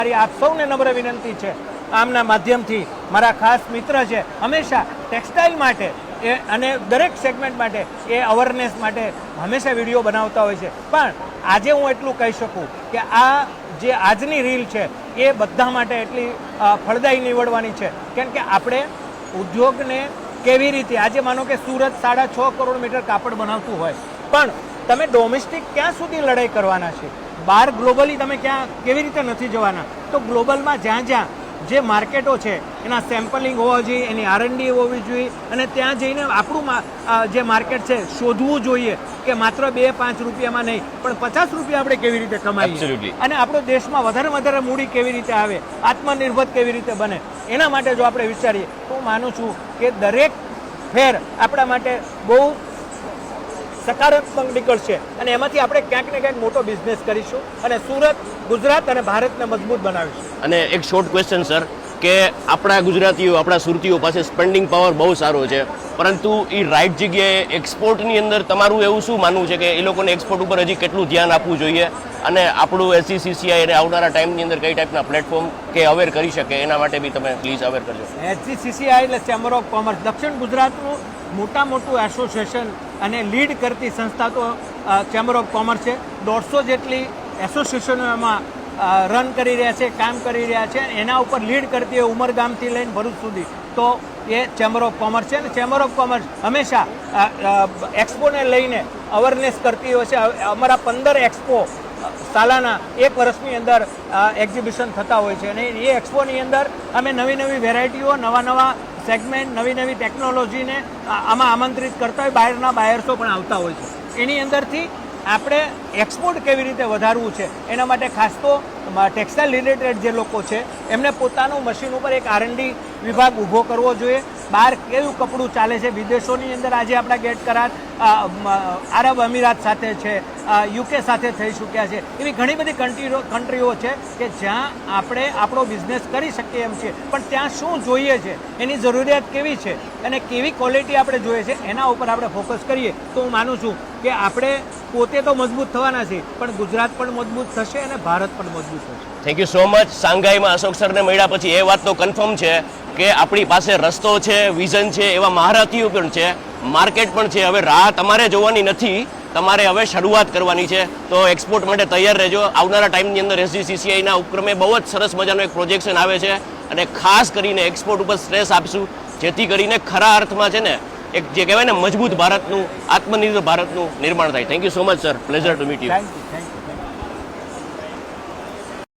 મારી આપ સૌને નમ્ર વિનંતી છે, આમના માધ્યમથી મારા ખાસ મિત્ર છે, હંમેશા ટેક્સટાઇલ માટે અને દરેક સેગમેન્ટ માટે એ અવેરનેસ માટે હંમેશા વિડીયો બનાવતા હોય છે. પણ આજે હું એટલું કહી શકું કે આ જે આજની રીલ છે એ બધા માટે એટલી ફળદાયી નીવડવાની છે, કેમ કે આપણે ઉદ્યોગને કેવી રીતે, આજે માનો કે સુરત 6.5 કરોડ મીટર કાપડ બનાવતું હોય, પણ તમે ડોમેસ્ટિક ક્યાં સુધી લડાઈ કરવાના છે? બહાર ગ્લોબલી તમે ક્યાં કેવી રીતે નથી જવાના? તો ગ્લોબલમાં જ્યાં જ્યાં જે માર્કેટો છે એના સેમ્પલિંગ હોવા જોઈએ, એની R&D હોવી જોઈએ, અને ત્યાં જઈને આપણું જે માર્કેટ છે શોધવું જોઈએ કે માત્ર 2-5 રૂપિયામાં નહીં પણ 50 રૂપિયા આપણે કેવી રીતે કમાઈએ, અને આપણો દેશમાં વધારે મૂડી કેવી રીતે આવે, આત્મનિર્ભર કેવી રીતે બને. એના માટે જો આપણે વિચારીએ તો હું માનું છું કે દરેક ફેર આપણા માટે બહુ સકારાત્મક નીકળશે, અને એમાંથી આપણે ક્યાંક ને ક્યાંક મોટો બિઝનેસ કરીશું અને સુરત, ગુજરાત અને ભારતને મજબૂત બનાવીશું. અને એક શોર્ટ ક્વેશ્ચન સર, કે આપણા ગુજરાતીઓ, આપણા સુરતીઓ પાસે સ્પેન્ડિંગ પાવર બહુ સારો છે, પરંતુ એ રાઈટ જગ્યાએ એક્સપોર્ટની અંદર તમારું એવું શું માનવું છે કે એ લોકોને એક્સપોર્ટ ઉપર હજી કેટલું ધ્યાન આપવું જોઈએ, અને આપણું SGCCI એને આવનારા ટાઈમની અંદર કઈ ટાઈપના પ્લેટફોર્મ કે અવેર કરી શકે એના માટે બી તમે પ્લીઝ અવેર કરજો. SGCCI એટલે ચેમ્બર ઓફ કોમર્સ, દક્ષિણ ગુજરાતનું મોટું એસોસિએશન અને લીડ કરતી સંસ્થા તો ચેમ્બર ઓફ કોમર્સ છે. 150 જેટલી એસોસિએશનોમાં રન કરી રહ્યા છે, કામ કરી રહ્યા છે. એના ઉપર લીડ કરતી હોય ઉમરગામથી લઈને ભરૂચ સુધી તો એ ચેમ્બર ઓફ કોમર્સ છે. અને ચેમ્બર ઓફ કોમર્સ હંમેશા એક્સપોને લઈને અવેરનેસ કરતી હોય છે. અમારા 15 એક્સપો સાલાના 1 વર્ષની અંદર એક્ઝિબિશન થતા હોય છે, અને એ એક્સપોની અંદર અમે નવી વેરાયટીઓ, નવા સેગમેન્ટ, નવી ટેકનોલોજીને આમાં આમંત્રિત કરતા હોય. બહારના બાયર્સો પણ આવતા હોય છે. એની અંદરથી આપણે એક્સપોર્ટ કેવી રીતે વધારવું છે એના માટે ખાસ તો ટેક્સટાઇલ રિલેટેડ જે લોકો છે એમને પોતાનું મશીન ઉપર એક R&D વિભાગ ઊભો કરવો જોઈએ. બહાર કેવું કપડું ચાલે છે, વિદેશોની અંદર આજે આપણા ગેટ કરાર આરબ અમીરાત સાથે છે, UK સાથે થઈ ચૂક્યા છે. એવી ઘણી બધી કન્ટ્રીઓ છે કે જ્યાં આપણે આપણો બિઝનેસ કરી શકીએ એમ છે, પણ ત્યાં શું જોઈએ છે, એની જરૂરિયાત કેવી છે અને કેવી ક્વોલિટી આપણે જોઈએ છે, એના ઉપર આપણે ફોકસ કરીએ તો હું માનું છું કે આપણે પોતે તો મજબૂત થવાના છે, પણ ગુજરાત પણ મજબૂત થશે અને ભારત પણ મજબૂત થશે. Thank you so much. સાંઘાઈમાં અશોક સરને મળ્યા પછી એ વાત તો કન્ફર્મ છે કે આપણી પાસે રસ્તો છે, વિઝન છે, એવા મહારથીઓ પણ છે, માર્કેટ પણ છે. હવે રાહ તમારે જોવાની નથી, તમારે હવે શરૂઆત કરવાની છે. તો એક્સપોર્ટ માટે તૈયાર રહેજો. આવનારા ટાઈમની અંદર SGCCIના ઉપક્રમે બહુ જ સરસ મજાનો એક પ્રોજેક્શન આવે છે, અને ખાસ કરીને એક્સપોર્ટ ઉપર સ્ટ્રેસ આપશું, જેથી કરીને ખરા અર્થમાં છે ને એક જે કહેવાય ને મજબૂત ભારતનું, આત્મનિર્ભર ભારતનું નિર્માણ થાય. Thank you so much sir. Pleasure to meet you.